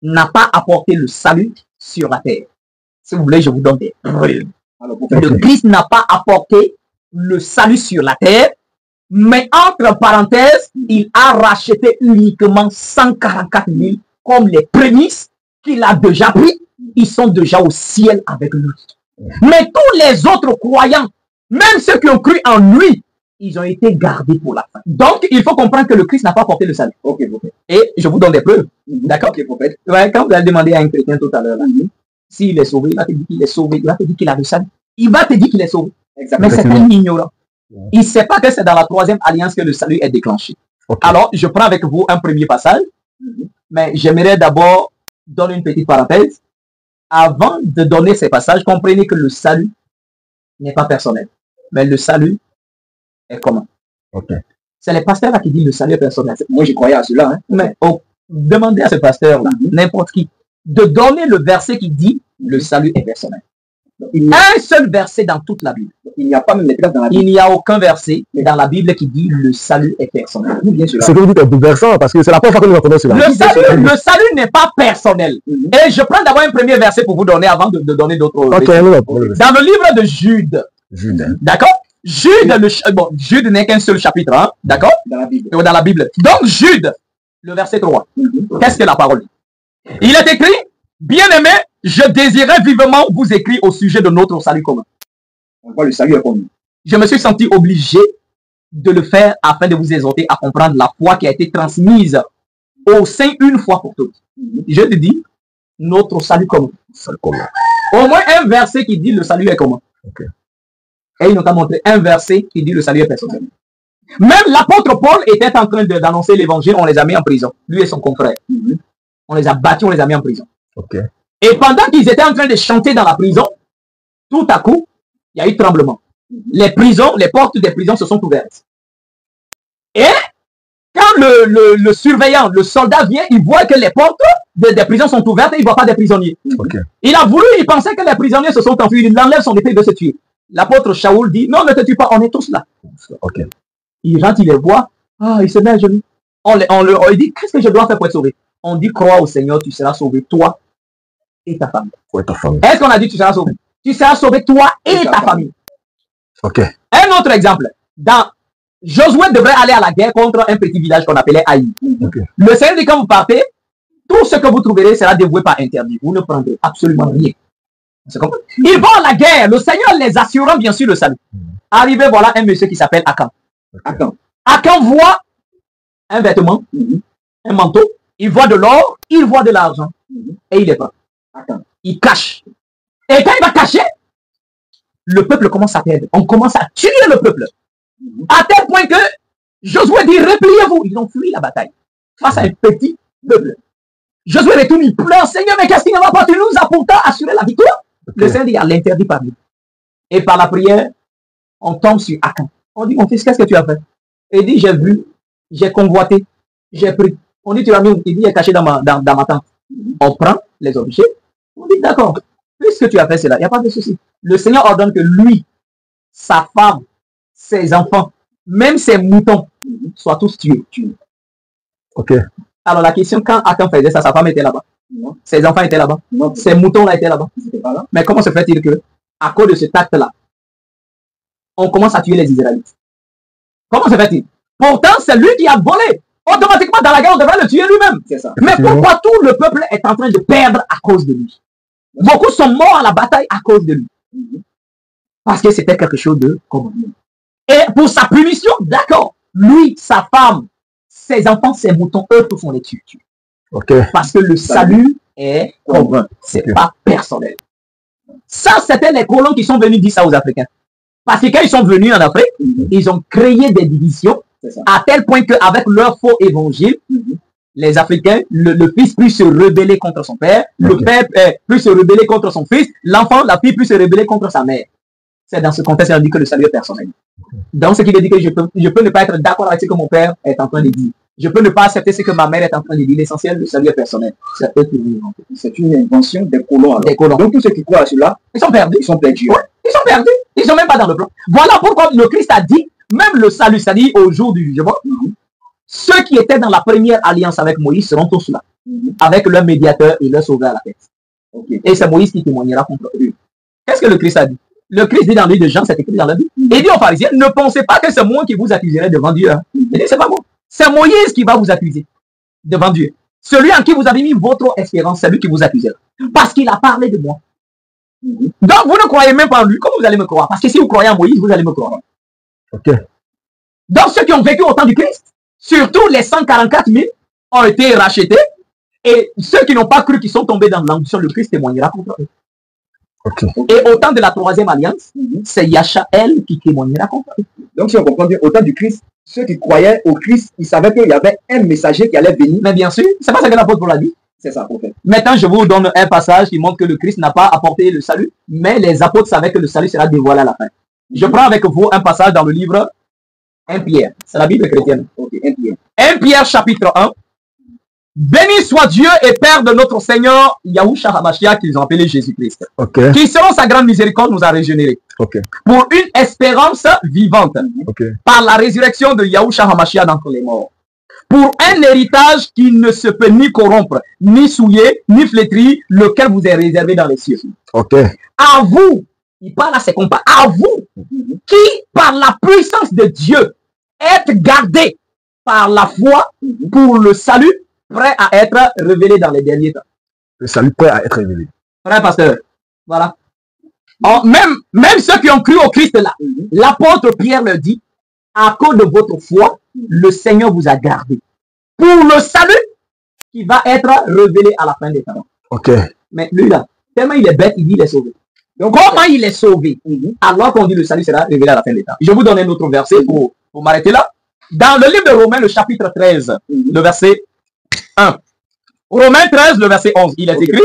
n'a pas apporté le salut sur la terre. Si vous voulez, je vous donne des preuves. Le Christ n'a pas apporté le salut sur la terre, mais entre parenthèses, il a racheté uniquement 144 000 comme les prémices qu'il a déjà pris. Ils sont déjà au ciel avec lui. Mais tous les autres croyants, même ceux qui ont cru en lui, ils ont été gardés pour la fin. Donc, il faut comprendre que le Christ n'a pas apporté le salut. Et je vous donne des preuves. D'accord? Quand vous allez demander à un chrétien tout à l'heure, s'il est sauvé, il va te dire qu'il est sauvé, il va te dire qu'il a le salut. Il va te dire qu'il est sauvé. Mais c'est un ignorant. Il ne sait pas que c'est dans la troisième alliance que le salut est déclenché. Okay. Alors, je prends avec vous un premier passage, mais j'aimerais d'abord donner une petite parenthèse. Avant de donner ces passages, comprenez que le salut n'est pas personnel, mais le salut est commun. Okay. C'est les pasteurs là qui disent le salut est personnel. Moi, je croyais à cela. Hein. Mais demandez à ce pasteur-là, n'importe qui, de donner le verset qui dit le salut est personnel. Un seul verset dans toute la Bible. Il n'y a pas même les dans la Bible. Il n'y a aucun verset dans la Bible qui dit le salut est personnel. Ce que vous dites est bouleversant parce que c'est la première fois que nous entendons cela. Le salut n'est pas personnel. Et je prends d'abord un premier verset pour vous donner avant de donner d'autres. Okay, dans le livre de Jude. D'accord? Jude n'est qu'un seul chapitre. Hein? D'accord? Dans la Bible. Donc Jude, le verset 3. Qu'est-ce que la parole dit? Il est écrit, bien-aimé, je désirais vivement vous écrire au sujet de notre salut commun. On voit le salut est commun. Je me suis senti obligé de le faire afin de vous exhorter à comprendre la foi qui a été transmise au sein une fois pour toutes. Je te dis, notre salut commun. Au moins un verset qui dit le salut est commun. Okay. Et il nous a montré un verset qui dit le salut est personnel. Même l'apôtre Paul était en train d'annoncer l'évangile, on les a mis en prison. Lui et son confrère. On les a battus, on les a mis en prison. Okay. Et pendant qu'ils étaient en train de chanter dans la prison, tout à coup, il y a eu tremblement. Les portes des prisons se sont ouvertes. Et quand le surveillant, le soldat vient, il voit que les portes des prisons sont ouvertes et il ne voit pas des prisonniers. Okay. Il pensait que les prisonniers se sont enfuis. Il enlève son épée de se tuer. L'apôtre Shaoul dit, non, ne te tue pas, on est tous là. Okay. Il rentre, il les voit. Ah, il se met à genoux. On lui dit, qu'est-ce que je dois faire pour être sauvé? On dit, crois au Seigneur, tu seras sauvé, toi et ta famille. Est-ce qu'on a dit tu seras sauvé? Tu seras sauvé, toi et ta famille. Okay. Un autre exemple. Josué devrait aller à la guerre contre un petit village qu'on appelait Haï. Okay. Le Seigneur dit, quand vous partez, tout ce que vous trouverez sera dévoué par interdit. Vous ne prendrez absolument rien. Ils vont à la guerre. Le Seigneur les assurant bien sûr le salut. Arrivé, voilà un monsieur qui s'appelle Akan. Akan voit un vêtement, un manteau, il voit de l'or, il voit de l'argent. Et il est pas. Il cache. Et quand il va cacher, le peuple commence à perdre. On commence à tuer le peuple. À tel point que Josué dit, repliez-vous. Ils ont fui la bataille face à un petit peuple. Josué retourne, il pleure, Seigneur, mais qu'est-ce qui ne va pas? Tu nous as pourtant assuré la victoire. Le Seigneur dit, il y a l'interdit parmi nous. Et par la prière, on tombe sur Akan. On dit, mon fils, qu'est-ce que tu as fait? Il dit, j'ai vu, j'ai convoité, j'ai pris. On dit, tu as mis, il dit, il est caché dans ma tente. On prend les objets. On dit, d'accord, puisque tu as fait cela, il n'y a pas de souci. Le Seigneur ordonne que lui, sa femme, ses enfants, même ses moutons, soient tous tués. Ok. Alors la question, quand Akan faisait ça, sa femme était là-bas. Ses enfants étaient là-bas. Ses moutons-là étaient là-bas. Mais comment se fait-il que, à cause de cet acte-là, on commence à tuer les Israélites? Comment se fait-il? Pourtant, c'est lui qui a volé. Automatiquement, dans la guerre, on devrait le tuer lui-même. Mais pourquoi tout le peuple est en train de perdre à cause de lui? Beaucoup sont morts à la bataille à cause de lui. Parce que c'était quelque chose de commun. Et pour sa punition, d'accord, lui, sa femme, ses enfants, ses moutons, eux, tous on les tue. Okay. Parce que le salut est commun. C'est pas personnel. Ça, c'était les colons qui sont venus dire ça aux Africains. Parce que quand ils sont venus en Afrique, ils ont créé des divisions à tel point qu'avec leur faux évangile, les Africains, le fils peut se rebeller contre son père, le père peut se rebeller contre son fils, l'enfant, la fille peut se rebeller contre sa mère. C'est dans ce contexte qu'on dit que le salut est personnel. Donc, ce qui veut dire que je peux ne pas être d'accord avec ce que mon père est en train de dire. Je peux ne pas accepter ce que ma mère est en train de dire. L'essentiel, le salut est personnel. C'est une invention des colons. Alors. Des colons. Donc, tous ceux qui croient à cela, ils sont perdus. Ils sont perdus. Ouais, ils sont perdus. Ils ne sont même pas dans le plan. Voilà pourquoi le Christ a dit, même le salut, c'est-à-dire au jour du jugement, ceux qui étaient dans la première alliance avec Moïse seront tous là, avec leur médiateur et leur sauveur à la tête. Et c'est Moïse qui témoignera contre eux. Qu'est-ce que le Christ a dit? Le Christ dit dans le livre de Jean, c'est écrit dans la Bible. Il dit aux pharisiens, ne pensez pas que c'est moi qui vous accuserai devant Dieu. Hein. Il dit, c'est pas moi. C'est Moïse qui va vous accuser devant Dieu. Celui en qui vous avez mis votre espérance, c'est lui qui vous accusera. Parce qu'il a parlé de moi. Donc vous ne croyez même pas en lui. Comment vous allez me croire? Parce que si vous croyez en Moïse, vous allez me croire. Ok. Donc ceux qui ont vécu au temps du Christ, surtout les 144 000, ont été rachetés. Et ceux qui n'ont pas cru, qui sont tombés dans l'ambition, le Christ témoignera contre eux. Et au temps de la troisième alliance, c'est Yachaël qui témoignait la conférence. Donc si on comprend bien, au temps du Christ, ceux qui croyaient au Christ, ils savaient qu'il y avait un messager qui allait venir. Mais bien sûr, c'est pas ça que l'apôtre Paul a dit. C'est ça, prophète. Maintenant, je vous donne un passage qui montre que le Christ n'a pas apporté le salut, mais les apôtres savaient que le salut sera dévoilé à la fin. Je prends avec vous un passage dans le livre 1 Pierre. C'est la Bible chrétienne. Ok, 1 Pierre. 1 Pierre chapitre 1. Béni soit Dieu et Père de notre Seigneur Yahushua HaMashiach, qu'ils ont appelé Jésus-Christ, qui selon sa grande miséricorde nous a régénérés pour une espérance vivante par la résurrection de Yahushua HaMashiach d'entre les morts, pour un héritage qui ne se peut ni corrompre, ni souiller, ni flétrir, lequel vous est réservé dans les cieux. À vous, il parle à ses compagnons, à vous qui, par la puissance de Dieu, êtes gardés par la foi pour le salut, prêt à être révélé dans les derniers temps. Le salut prêt à être révélé. Frère pasteur, voilà. Même ceux qui ont cru au Christ là, l'apôtre Pierre le dit, à cause de votre foi, le Seigneur vous a gardé pour le salut qui va être révélé à la fin des temps. Mais lui là, tellement il est bête, il dit il est sauvé. Donc comment il est sauvé alors qu'on dit le salut sera révélé à la fin des temps? Je vais vous donner un autre verset pour m'arrêter là. Dans le livre de Romains, le chapitre 13, le verset 1. Romains 13, le verset 11, il est écrit: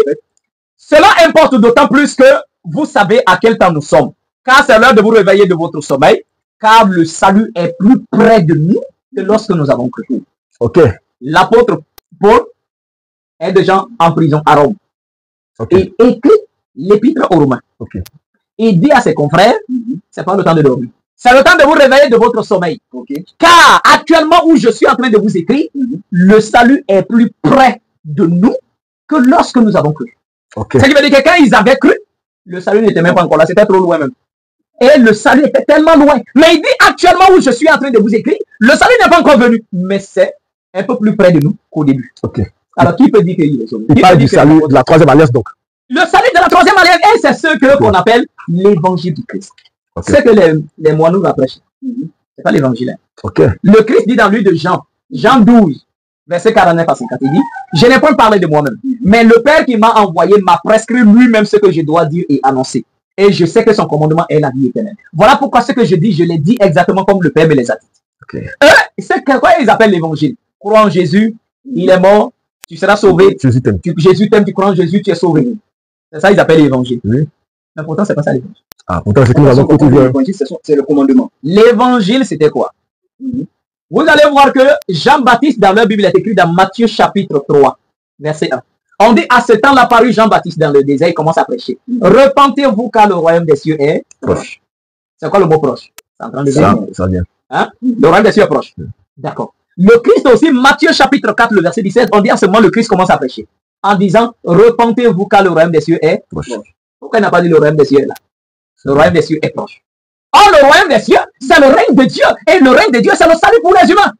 cela importe d'autant plus que vous savez à quel temps nous sommes, car c'est l'heure de vous réveiller de votre sommeil, car le salut est plus près de nous que lorsque nous avons cru. L'apôtre Paul est déjà en prison à Rome. Et écrit l'épître aux Romains. Il dit à ses confrères, c'est pas le temps de dormir. C'est le temps de vous réveiller de votre sommeil. Car actuellement où je suis en train de vous écrire, le salut est plus près de nous que lorsque nous avons cru. Ce qui veut dire que quand ils avaient cru, le salut n'était même pas encore là, c'était trop loin même. Et le salut était tellement loin. Mais il dit actuellement où je suis en train de vous écrire, le salut n'est pas encore venu, mais c'est un peu plus près de nous qu'au début. Alors qui peut dire qu'il est sauvé? Il parle du salut de la troisième alliance donc. Le salut de la troisième alliance, et c'est ce qu'on appelle l'évangile du Christ. C'est que les moineaux va prêcher. C'est pas l'évangile. Le Christ dit dans lui de Jean 12, verset 49 à 50, il dit: je n'ai pas parlé de moi-même, mais le Père qui m'a envoyé m'a prescrit lui-même ce que je dois dire et annoncer. Et je sais que son commandement est la vie éternelle. Voilà pourquoi ce que je dis, je l'ai dit exactement comme le Père me les a dit. C'est quoi ils appellent l'évangile? Crois en Jésus, il est mort, tu seras sauvé. Jésus t'aime, tu crois en Jésus, tu es sauvé. C'est ça ils appellent l'évangile. Mais pourtant, c'est pas ça l'évangile. Pourtant, c'est que nous avons continué. L'évangile, c'est le commandement. L'évangile, c'était quoi? Vous allez voir que Jean-Baptiste, dans leur Bible, est écrit dans Matthieu chapitre 3, verset 1. On dit: à ce temps-là, paru Jean-Baptiste dans le désert, il commence à prêcher. Repentez-vous car le royaume des cieux est proche. C'est quoi le mot proche? C'est en train de dire. Ça vient. Le royaume des cieux est proche. D'accord. Le Christ aussi, Matthieu chapitre 4, le verset 17, on dit à ce moment, le Christ commence à prêcher. En disant: repentez-vous car le royaume des cieux est proche. Pourquoi il n'a pas dit le royaume des cieux est là? Le royaume des cieux est proche. Or, le royaume des cieux, c'est le règne de Dieu. Et le règne de Dieu, c'est le salut pour les humains.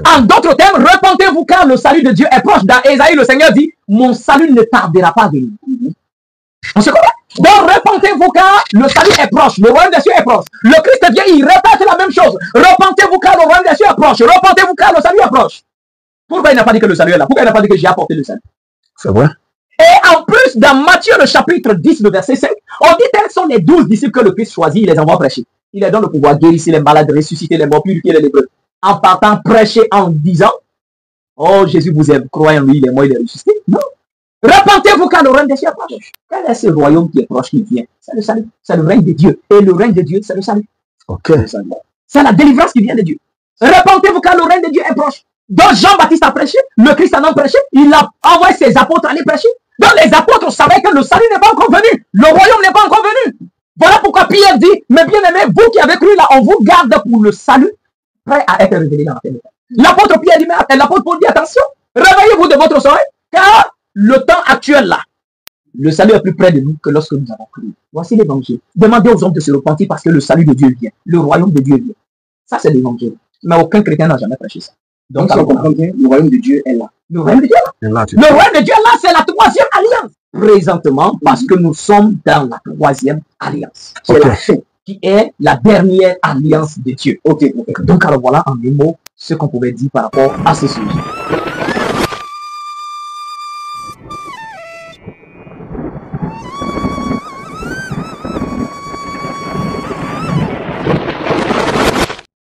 En d'autres termes, repentez-vous car le salut de Dieu est proche. Dans Ésaïe, le Seigneur dit: mon salut ne tardera pas à venir. On se comprend? Donc, repentez-vous car le salut est proche. Le royaume des cieux est proche. Le Christ vient, il répète la même chose. Repentez-vous car le royaume des cieux est proche. Repentez-vous car le salut est proche. Pourquoi il n'a pas dit que le salut est là? Pourquoi il n'a pas dit que j'ai apporté le salut? C'est vrai. Et en plus, dans Matthieu, le chapitre 10, le verset 5, on dit quels sont les 12 disciples que le Christ choisit, il les envoie prêcher. Il les donne le pouvoir, guérir les malades, ressusciter les morts, purifier les lépreux. En partant prêcher en disant: oh, Jésus vous aime, croyez en lui, il est mort, il est ressuscité. Non. Repentez-vous car le règne des cieux est proche. Quel est ce royaume qui est proche, qui vient? C'est le salut. C'est le règne de Dieu. Et le règne de Dieu, c'est le salut. C'est la délivrance qui vient de Dieu. Repentez-vous car le règne de Dieu est proche. Donc Jean-Baptiste a prêché, le Christ en a prêché, il a envoyé ses apôtres à aller prêcher. Donc les apôtres savaient que le salut n'est pas encore venu, le royaume n'est pas encore venu. Voilà pourquoi Pierre dit: mais bien aimé, vous qui avez cru là, on vous garde pour le salut, prêt à être révélé dans la fin. L'apôtre Pierre dit, mais l'apôtre Paul dit: attention, réveillez-vous de votre sommeil, car le temps actuel là, le salut est plus près de nous que lorsque nous avons cru. Voici l'évangile. Demandez aux hommes de se repentir parce que le salut de Dieu vient, le royaume de Dieu vient. Ça c'est l'évangile. Mais aucun chrétien n'a jamais prêché ça. Donc, si on comprend bien, le royaume de Dieu est là. Le royaume de Dieu est là. Le royaume de Dieu est là, c'est la troisième alliance. Présentement, parce que nous sommes dans la troisième alliance. C'est la fin, qui est la dernière alliance de Dieu. Donc, alors voilà en un mot ce qu'on pouvait dire par rapport à ce sujet.